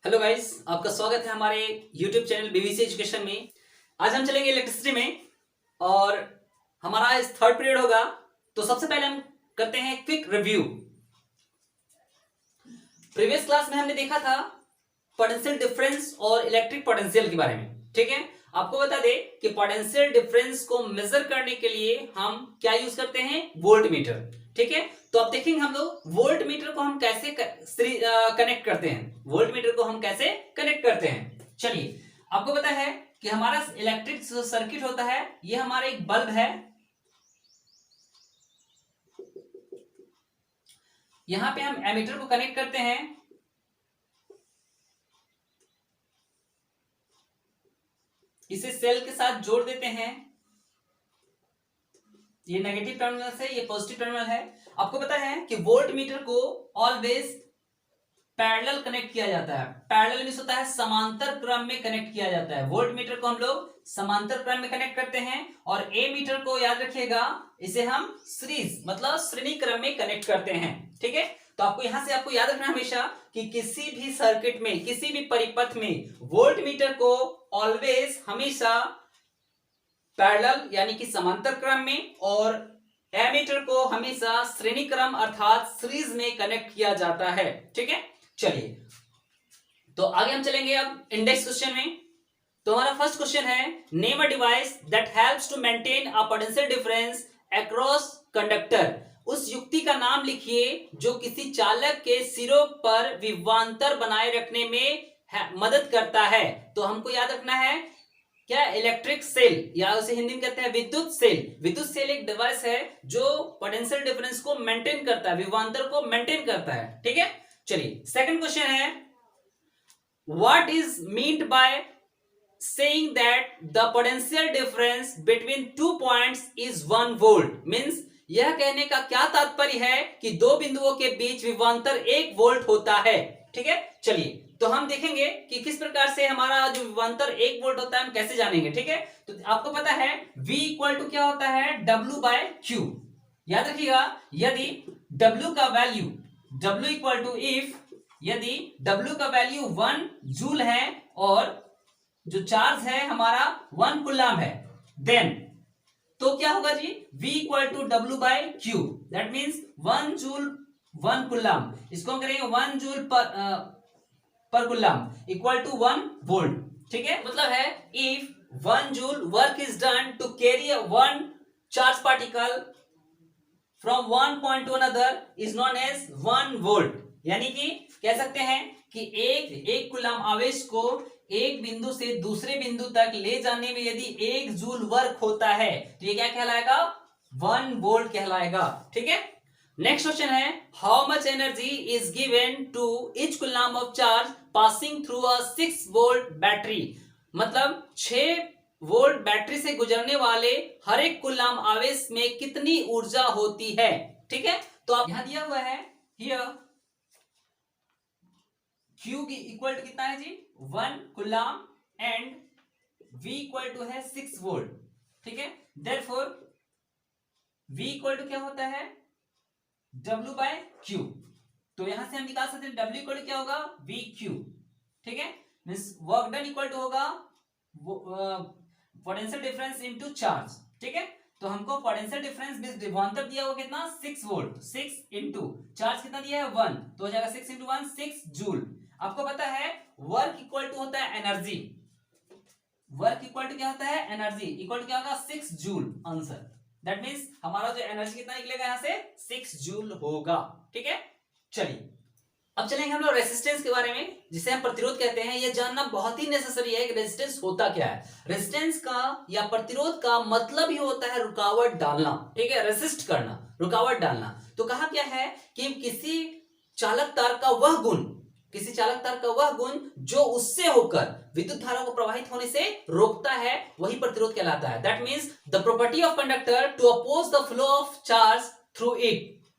Hello guys, आपका स्वागत है हमारे यूट्यूब चैनल बीवीसी एजुकेशन में। आज हम चलेंगे इलेक्ट्रिसिटी में और हमारा इस थर्ड पीरियड होगा। तो सबसे पहले हम करते हैं क्विक रिव्यू। प्रीवियस क्लास में हमने देखा था पोटेंशियल डिफरेंस और इलेक्ट्रिक पोटेंशियल के बारे में। ठीक है, आपको बता दे कि पोटेंशियल डिफरेंस को मेजर करने के लिए हम क्या यूज करते हैं, वोल्ट मीटर। ठीक है, तो अब देखेंगे हम लोग वोल्ट मीटर को हम कैसे कनेक्ट करते हैं। वोल्ट मीटर को हम कैसे कनेक्ट करते हैं, चलिए। आपको पता है कि हमारा इलेक्ट्रिक सर्किट होता है, ये हमारा एक बल्ब है। यहां पे हम एमीटर को कनेक्ट करते हैं। इसे सेल के साथ जोड़ देते हैं। ये नेगेटिव टर्मिनल है, ये पॉजिटिव टर्मिनल है। आपको पता है कि वोल्ट मीटर को ऑलवेज पैरेलल कनेक्ट किया जाता है। पैरेलल मींस होता है समांतर क्रम में कनेक्ट किया जाता है। वोल्ट मीटर को हम लोग समांतर क्रम में कनेक्ट करते हैं और ए मीटर को याद रखिएगा, इसे हम सीरीज मतलब श्रेणी क्रम में कनेक्ट करते हैं। ठीक है, तो आपको यहां से आपको याद रखना हमेशा कि किसी भी सर्किट में, किसी भी परिपथ में वोल्ट मीटर को ऑलवेज हमेशा पैरेलल यानी कि समांतर क्रम में और एमीटर को हमेशा श्रेणी क्रम अर्थात सीरीज में कनेक्ट किया जाता है। ठीक है, चलिए तो आगे हम चलेंगे अब इंडेक्स क्वेश्चन में। तो हमारा फर्स्ट क्वेश्चन है, name a device that helps to maintain a potential difference across conductor. उस युक्ति का नाम लिखिए जो किसी चालक के सिरों पर विभवांतर बनाए रखने में मदद करता है। तो हमको याद रखना है क्या, इलेक्ट्रिक सेल या उसे हिंदी में कहते हैं विद्युत सेल। विद्युत सेल एक डिवाइस है जो पोटेंशियल डिफरेंस को मेंटेन करता है, विभवांतर को मेंटेन करता है। ठीक है, चलिए सेकंड क्वेश्चन है, what is meant by saying that the potential difference between 2 points is 1 volt. Means यह कहने का क्या तात्पर्य है कि दो बिंदुओं के बीच विभवांतर 1 वोल्ट होता है। ठीक है, चलिए तो हम देखेंगे कि किस प्रकार से हमारा जो विभवांतर 1 वोल्ट होता है हम कैसे जानेंगे। ठीक है, तो आपको पता है V इक्वल टू क्या होता है, W बाय Q। याद रखिएगा, यदि W का वैल्यू W इक्वल टू यदि W का वैल्यू 1 जूल है और जो चार्ज है हमारा 1 कूलम है, देन तो क्या होगा जी, V equal to W by Q। That means 1 joule 1 coulomb, इसको हम करेंगे 1 जूल पर कूलम इक्वल टू 1 वोल्ट। ठीक है, मतलब है if 1 joule work is done to carry a 1 charge particle from 1 point to another is known as 1 volt. यानी कि कह सकते हैं कि एक कूलम आवेश को एक बिंदु से दूसरे बिंदु तक ले जाने में यदि 1 जूल वर्क होता है तो ये क्या कहलाएगा, 1 वोल्ट कहलाएगा। ठीक है, नेक्स्ट क्वेश्चन है, how much energy is given to each coulomb of charge passing through a 6 volt battery. मतलब 6 वोल्ट बैटरी से गुजरने वाले हर एक कूलम आवेश में कितनी ऊर्जा होती है। ठीक है, तो आप यहां दिया हुआ है, हियर Q की इक्वल टू कितना है जी, 1 coulomb and V equal to है 6 वोल्ट। ठीक है, देयरफॉर V इक्वल टू क्या होता है, W बाय Q। तो यहां से हम निकाल सकते हैं W इक्वल टू क्या होगा, VQ। ठीक है, means work done equal to होगा पोटेंशियल डिफरेंस इनटू चार्ज। ठीक है, तो हमको पोटेंशियल डिफरेंस मींस विभवांतर दिया हुआ कितना, 6 वोल्ट, 6 इनटू चार्ज कितना दिया है 1, तो हो जाएगा 6 इनटू 1 6 जूल। आपको पता है वर्क इक्वल टू होता है एनर्जी, वर्क इक्वल टू क्या होता है, एनर्जी इक्वल टू क्या होगा 6 जूल आंसर। दैट मींस हमारा जो एनर्जी कितना निकलेगा यहां से 6 जूल होगा। ठीक है, चलिए अब चलेंगे हम लोग रेजिस्टेंस के बारे में, जिसे हम प्रतिरोध कहते हैं। यह जानना बहुत ही नेसेसरी है कि रेजिस्टेंस होता क्या है। रेजिस्टेंस का या प्रतिरोध का मतलब ही होता है रुकावट डालना। ठीक है, रेसिस्ट करना, रुकावट डालना। तो कहा क्या है कि किसी चालक तार का वह गुण, किसी चालक तार का वह गुण जो उससे होकर विद्युत धारा को प्रवाहित होने से रोकता है, वही प्रतिरोध कहलाता है। That means the property of conductor to oppose the flow of charge through it.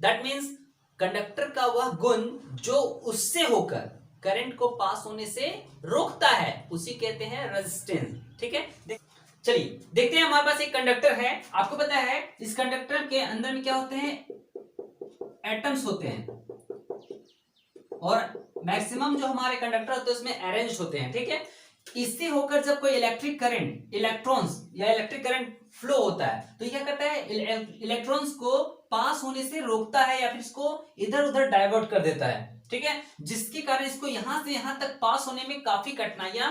That means conductor का वह गुण जो उससे होकर करंट को पास होने से रोकता है, उसी कहते हैं रेजिस्टेंस। ठीक है, चलिए देखते हैं, हमारे पास एक कंडक्टर है। आपको पता है इस कंडक्टर के अंदर में क्या होते हैं, एटम्स होते हैं। और मैक्सिमम जो हमारे कंडक्टर होते हैं उसमें अरेंज होते हैं, ठीक है। इससे होकर जब कोई इलेक्ट्रिक करंट, इलेक्ट्रॉन्स या इलेक्ट्रिक करंट फ्लो होता है तो ये क्या करता है, इलेक्ट्रॉन्स को पास होने से रोकता है या फिर इसको इधर उधर डाइवर्ट कर देता है, ठीक है, जिसके कारण इसको यहां से यहां तक पास होने में काफी कठिनाइयां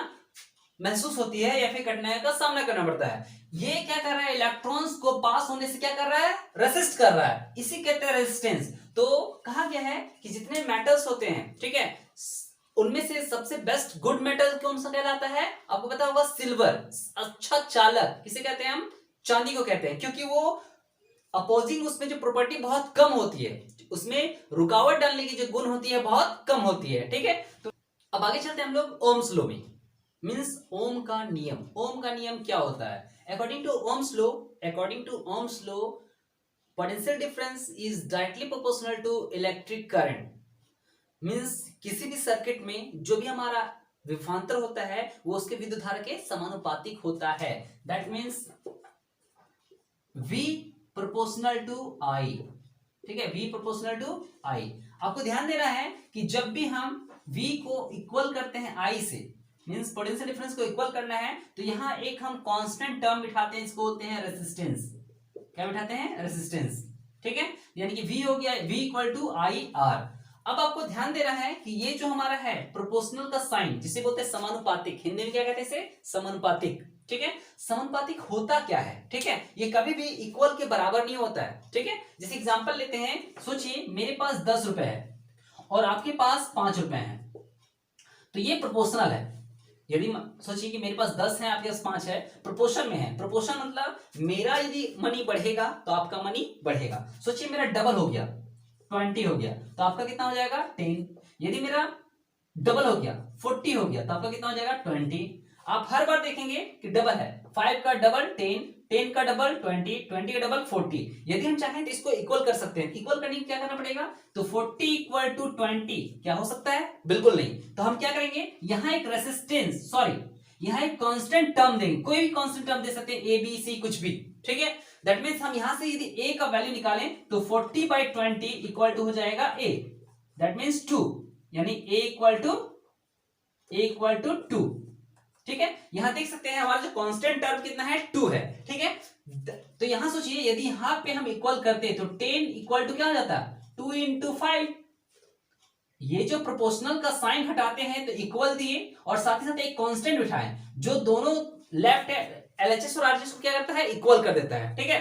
महसूस होती है या फिर कठिनाइयों का सामना करना पड़ता है। ये क्या कर रहा है, इलेक्ट्रॉन्स को पास होने से क्या कर रहा है, रेसिस्ट कर रहा है, इसी कहते हैं रेजिस्टेंस। तो कहा गया है कि जितने मेटल्स होते हैं, ठीक है, उनमें से सबसे बेस्ट गुड मेटल कौन सा कहलाता है, आपको पता होगा, सिल्वर। अच्छा चालक किसे कहते हैं हम, चांदी को कहते हैं, क्योंकि वो अपोजिंग उसमें जो प्रॉपर्टी बहुत कम होती है, उसमें रुकावट डालने की जो गुण होती है बहुत कम होती है, ठीक है। तो अब आगे चलते हैं हम लोग ओम्स लॉ में, मींस ओम का नियम। ओम का नियम क्या होता है, according to Ohm's law potential difference is directly proportional to electric current. Means किसी भी सर्किट में जो भी हमारा विभवांतर होता है वो उसके विद्युत धारा के समानुपातिक होता है। That means V proportional to I, ठीक है, V प्रोपोर्शनल टू I। आपको ध्यान देना है कि जब भी हम V को इक्वल करते हैं I से, मींस पोटेंशियल डिफरेंस को इक्वल करना है, तो यहां एक हम कांस्टेंट टर्म बिठाते हैं, इसको बोलते हैं रेजिस्टेंस। क्या बिठाते हैं, रेजिस्टेंस, ठीक है, यानी कि V हो गया V इक्वल टू IR। अब आपको ध्यान देना है कि ये जो हमारा है प्रोपोर्शनल का साइन, जिसे बोलते हैं समानुपातिक, हिंदी में क्या कहते हैं इसे, समानुपातिक, ठीक है। समानुपातिक होता क्या है, ठीक है, ये कभी भी इक्वल के बराबर नहीं होता है, ठीक है। जैसे एग्जांपल लेते हैं, सोचिए मेरे पास 10 रुपए है और आपके पास 5 रुपए हैं, तो ये प्रोपोर्शनल है। यदि सोचिए कि मेरे पास 10 है, आपके पास 5 है, प्रोपोर्शन में है। प्रोपोर्शन मतलब मेरा यदि मनी बढ़ेगा तो आपका मनी बढ़ेगा। सोचिए मेरा डबल हो गया, 20 हो गया, तो आपका कितना हो जाएगा, 10। यदि मेरा डबल हो गया, 40 हो गया, तो आपका कितना हो जाएगा, 20। आप हर बार देखेंगे कि डबल है, 5 का डबल 10, 10 का डबल 20, 20 का डबल 40। यदि हम चाहें तो इसको इक्वल कर सकते हैं। इक्वल करने के क्या करना पड़ेगा, तो 40 इक्वल टू 20 क्या हो सकता है, बिल्कुल नहीं। तो हम क्या करेंगे, यहां एक रेसिस्टेंस, सॉरी यहां एक कांस्टेंट टर्म देंगे, कोई भी कांस्टेंट टर्म दे सकते हैं, ए बी सी कुछ भी, ठीक है। दैट मींस हम यहां से यदि a का वैल्यू निकालें तो 40/20 इक्वल टू हो जाएगा a, दैट मींस 2, यानी a इक्वल टू 2, ठीक है। यहां देख सकते हैं हमारा जो कांस्टेंट टर्म कितना है, 2 है, ठीक है। तो यहां सोचिए यदि यहां पे हम इक्वल करते तो 10 इक्वल टू क्या हो जाता, 2 into 5। ये जो प्रोपोर्शनल का साइन हटाते हैं तो इक्वल दिए और साथ ही साथ एक कांस्टेंट बिठाएं जो दोनों लेफ्ट एलएचएस और आरएचएस को क्या करता है, इक्वल कर देता है, ठीक है।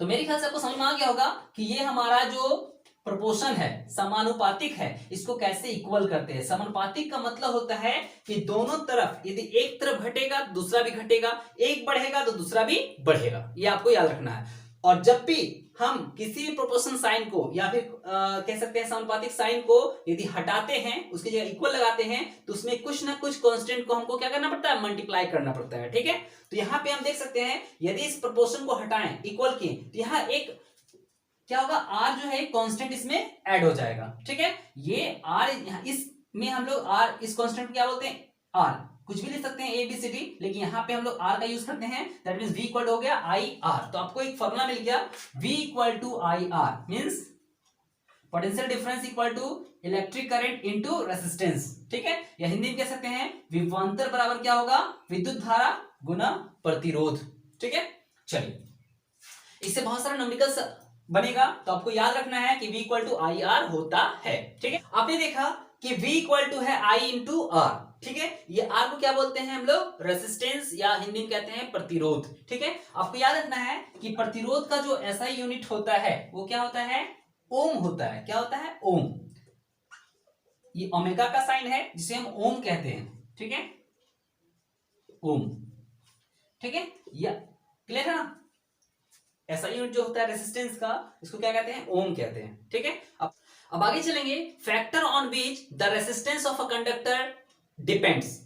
तो मेरे ख्याल से आपको समझ में आ गया होगा कि ये हमारा जो प्रोपोर्शन है, समानुपातिक है, इसको कैसे इक्वल करते हैं। समानुपातिक का मतलब होता है कि दोनों तरफ यदि एक तरफ घटेगा दूसरा भी घटेगा, एक बढ़ेगा तो दूसरा भी बढ़ेगा, ये आपको याद रखना है। और जब भी हम किसी भी प्रोपोर्शन साइन को या फिर कह सकते हैं समानुपातिक साइन को यदि हटाते हैं, उसकी जगह इक्वल लगाते हैं, तो उसमें कुछ ना कुछ कांस्टेंट को हमको क्या करना पड़ता है, मल्टीप्लाई करना पड़ता है, ठीक है। तो यहाँ पे हम देख सकते हैं यदि इस प्रोपोर्शन को हटाएं, इक्वल किए, तो यहाँ एक क्या होगा, आर जो है कांस्टेंट इसमें ऐड हो जाएगा, ठीक है। ये आर इसमें हम लोग आर, इस कांस्टेंट को क्या बोलते हैं, आर, कुछ भी लिख सकते हैं ए बी सी डी, लेकिन यहां पे हम लोग आर का यूज करते हैं। दैट मींस v इक्वल हो गया आई आर। तो आपको एक फॉर्मूला मिल गया, v equal to I R means potential difference equal to electric current into resistance, ठीक है। या हिंदी में कह सकते हैं विभवांतर बराबर क्या होगा, विद्युत धारा गुना प्रतिरोध, ठीक है। चलिए, इससे बहुत सारा न्यूमेरिकल्स बनेगा, तो आपको याद रखना है कि v equal to I R होता है, ठीक है। आपने देखा कि v इक्वल टू है I इंटू आर, ठीक है। ये R को क्या बोलते हैं हम लोग, रेजिस्टेंस, या हिंदी में कहते हैं प्रतिरोध, ठीक है। आपको याद रखना है कि प्रतिरोध का जो SI यूनिट होता है वो क्या होता है, ओम होता है। क्या होता है, ओम। ये ओमेगा का साइन है जिसे हम ओम कहते हैं, ठीक है, ओम, ठीक है। या क्लियर है ना, ऐसा यूनिट जो होता है रेजिस्टेंस का, इसको क्या कहते हैं, ओम कहते हैं, ठीक है। अब आगे चलेंगे, factor on which the resistance of a conductor depends.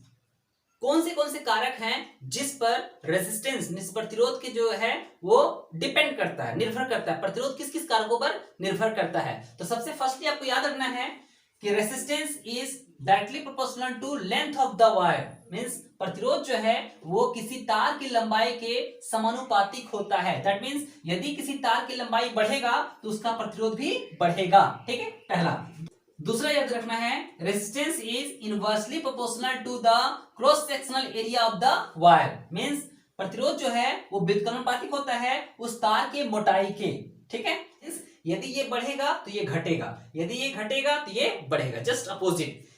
कौन से कारक हैं जिस पर रेजिस्टेंस, प्रतिरोध के जो है वो डिपेंड करता है, निर्भर करता है। प्रतिरोध किस किस कारकों पर निर्भर करता है, तो सबसे फर्स्टली आपको याद रखना है कि resistance is directly proportional to length of the wire. Means प्रतिरोध जो है वो किसी तार की लंबाई के समानुपातिक होता है। दैट मींस यदि किसी तार की लंबाई बढ़ेगा तो उसका प्रतिरोध भी बढ़ेगा, ठीक है, पहला। दूसरा याद रखना है, resistance is inversely proportional to the cross sectional area of the wire. Means प्रतिरोध जो है वो व्युत्क्रमानुपातिक होता है उस तार के मोटाई के। ठीक है, यदि ये बढ़ेगा तो ये घटेगा, यदि ये घटेगा तो ये बढ़ेगा, जस्ट अपोजिट।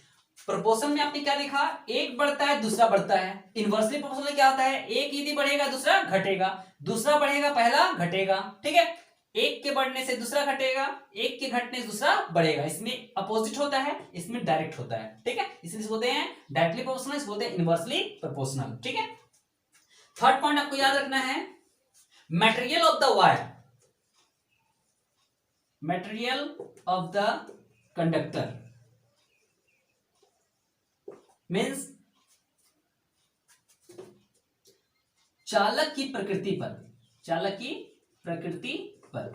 प्रोपोर्शन में आपने क्या देखा, एक बढ़ता है दूसरा बढ़ता है। इनवर्सली प्रोपोर्शनल क्या होता है, एक यदि बढ़ेगा दूसरा घटेगा, दूसरा बढ़ेगा पहला घटेगा। ठीक है, एक के बढ़ने से दूसरा घटेगा, एक के घटने से दूसरा बढ़ेगा। इसमें अपोजिट होता है, इसमें डायरेक्ट होता है। ठीक है, इसलिए बोलते हैं डायरेक्टली प्रोपोर्शनल, इसको बोलते हैं इनवर्सली प्रोपोर्शनल। ठीक है, थर्ड पॉइंट आपको याद रखना है, material of the wire, material of the conductor means चालक की प्रकृति पर, चालक की प्रकृति पर।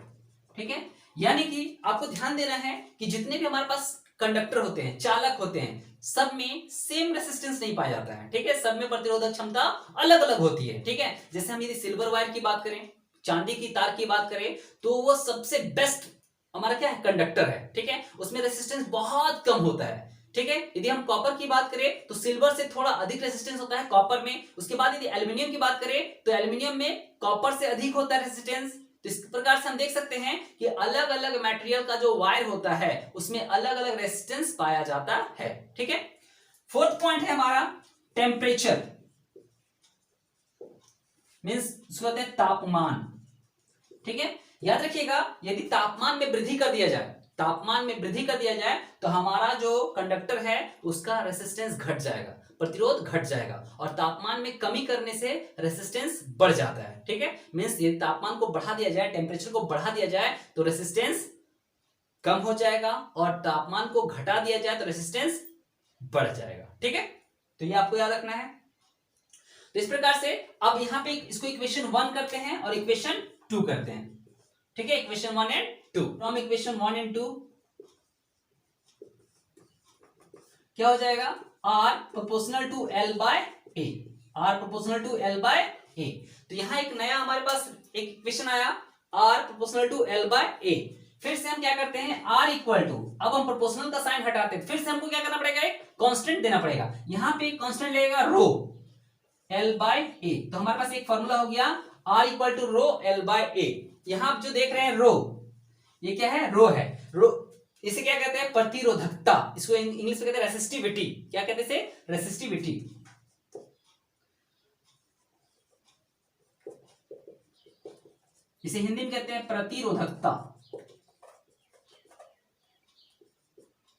ठीक है, यानी कि आपको ध्यान देना है कि जितने भी हमारे पास कंडक्टर होते हैं, चालक होते हैं, सब में सेम रेसिस्टेंस नहीं पाया जाता है। ठीक है, सब में प्रतिरोधक क्षमता अलग अलग होती है। ठीक है, जैसे हम यदि सिल्वर वायर की बात करें, चांदी की तार की बात करें, तो वो सबसे बेस्ट हमारा क्या है, कंडक्टर है। ठीक है, उसमें रेसिस्टेंस बहुत कम होता है। ठीक है, यदि हम कॉपर की बात करें तो सिल्वर से थोड़ा अधिक रेसिस्टेंस होता है कॉपर में। उसके बाद यदि एल्यूमिनियम की बात करें तो एल्यूमिनियम में कॉपर से अधिक होता है रेसिस्टेंस। तो इस प्रकार से हम देख सकते हैं कि अलग अलग मटेरियल का जो वायर होता है उसमें अलग अलग रेसिस्टेंस पाया जाता है। ठीक है, फोर्थ पॉइंट है हमारा टेम्परेचर, मींस उसको कहते हैं तापमान। ठीक है, याद रखिएगा, यदि तापमान में वृद्धि कर दिया जाए, तापमान में वृद्धि कर दिया जाए तो हमारा जो कंडक्टर है उसका रेसिस्टेंस घट जाएगा, प्रतिरोध घट जाएगा, और तापमान में कमी करने से रेसिस्टेंस बढ़ जाता है। ठीक है, मींस यदि तापमान को बढ़ा दिया जाए, टेम्परेचर को बढ़ा दिया जाए तो रेसिस्टेंस कम हो जाएगा, और तापमान को घटा दिया जाए तो रेसिस्टेंस बढ़ जाएगा। ठीक है, तो ये आपको याद रखना है। तो इस प्रकार से अब यहां पे इसको इक्वेशन 1 करते हैं और इक्वेशन 2 करते हैं। ठीक है, equation 1 and 2। From equation 1 and 2 क्या हो जाएगा, R proportional to L by A, R proportional to L by A। तो यहां एक नया हमारे पास एक इक्वेशन आया, R proportional to L by A। फिर से हम क्या करते हैं, R इक्वल टू, अब हम प्रोपोर्शनल का साइन हटाते हैं, फिर से हमको क्या करना पड़ेगा, एक कांस्टेंट देना पड़ेगा। यहां पे एक कांस्टेंट लगेगा रो L बाय A। तो हमारे पास एक फॉर्मूला हो गया R equal to rho L by A। यहां आप जो देख रहे हैं रो, ये क्या है, रो है। रो इसे क्या कहते हैं, प्रतिरोधकता, इसको इंग्लिश में कहते हैं रेसिस्टिविटी। क्या कहते हैं इसे, रेसिस्टिविटी। इसे हिंदी में कहते हैं प्रतिरोधकता।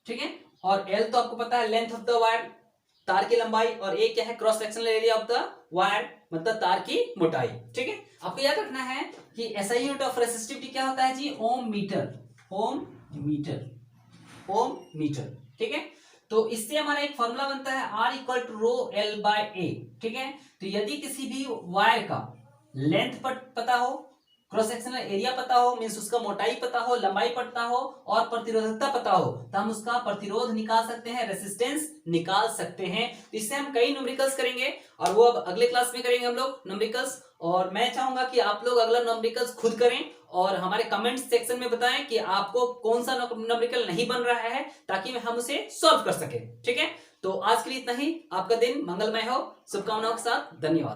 ठीक है, और एल तो आपको पता है लेंथ ऑफ द वायर, तार की लंबाई, और ए क्या है, cross sectional area of the wire, मतलब तार की मोटाई। ठीक है, आपको याद रखना है कि एसआई यूनिट ऑफ रेसिस्टिविटी क्या होता है जी, ओम मीटर, ओम मीटर, ओम मीटर। ठीक है, तो इससे हमारा एक फॉर्मूला बनता है R equal to rho L by A। ठीक है, तो यदि किसी भी वायर का लेंथ पता हो, क्रॉस सेक्शनल एरिया पता हो, मींस उसका मोटाई पता हो, लंबाई पता हो, और प्रतिरोधकता पता हो, तो हम उसका प्रतिरोध निकाल सकते हैं, रेसिस्टेंस निकाल सकते हैं। तो इससे हम कई न्यूमेरिकल्स करेंगे, और वो अब अगले क्लास में करेंगे हम लोग न्यूमेरिकल्स। और मैं चाहूंगा कि आप लोग अगला न्यूमेरिकल्स खुद करें और हमारे कमेंट सेक्शन में बताएं कि आपको कौन सा न्यूमेरिकल नहीं बन रहा है, ताकि हम उसे सॉल्व कर सके। ठीक है, तो आज के लिए इतना ही। आपका दिन मंगलमय हो, शुभकामनाओं के साथ, धन्यवाद।